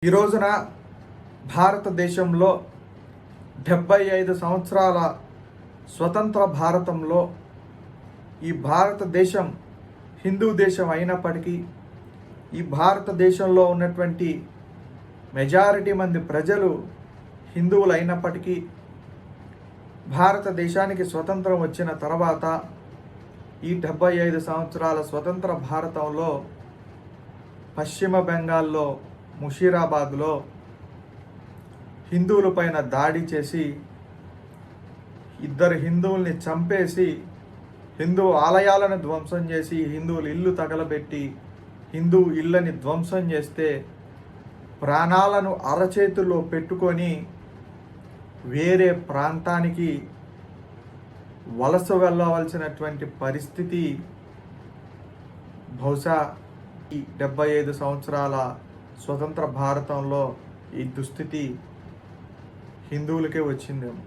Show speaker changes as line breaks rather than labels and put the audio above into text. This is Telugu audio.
ఈ రోజున భారతదేశంలో 75 సంవత్సరాల స్వతంత్ర భారతంలో ఈ భారతదేశం హిందూ దేశం అయినప్పటికీ ఈ భారతదేశంలో ఉన్నటువంటి మెజారిటీ మంది ప్రజలు హిందువులు అయినప్పటికీ భారతదేశానికి స్వతంత్రం వచ్చిన తర్వాత ఈ 75 సంవత్సరాల స్వతంత్ర భారతంలో పశ్చిమ బెంగాల్లో ముషీరాబాద్లో హిందువులపైన దాడి చేసి 2 హిందువుల్ని చంపేసి హిందూ ఆలయాలను ధ్వంసం చేసి హిందువుల ఇల్లు తగలబెట్టి హిందూ ఇళ్ళని ధ్వంసం చేస్తే ప్రాణాలను అరచేతుల్లో పెట్టుకొని వేరే ప్రాంతానికి వలస వెళ్ళవలసినటువంటి పరిస్థితి బహుశా ఈ 75 సంవత్సరాల స్వతంత్ర భారతంలో ఈ దుస్థితి హిందువులకే వచ్చిందేమో.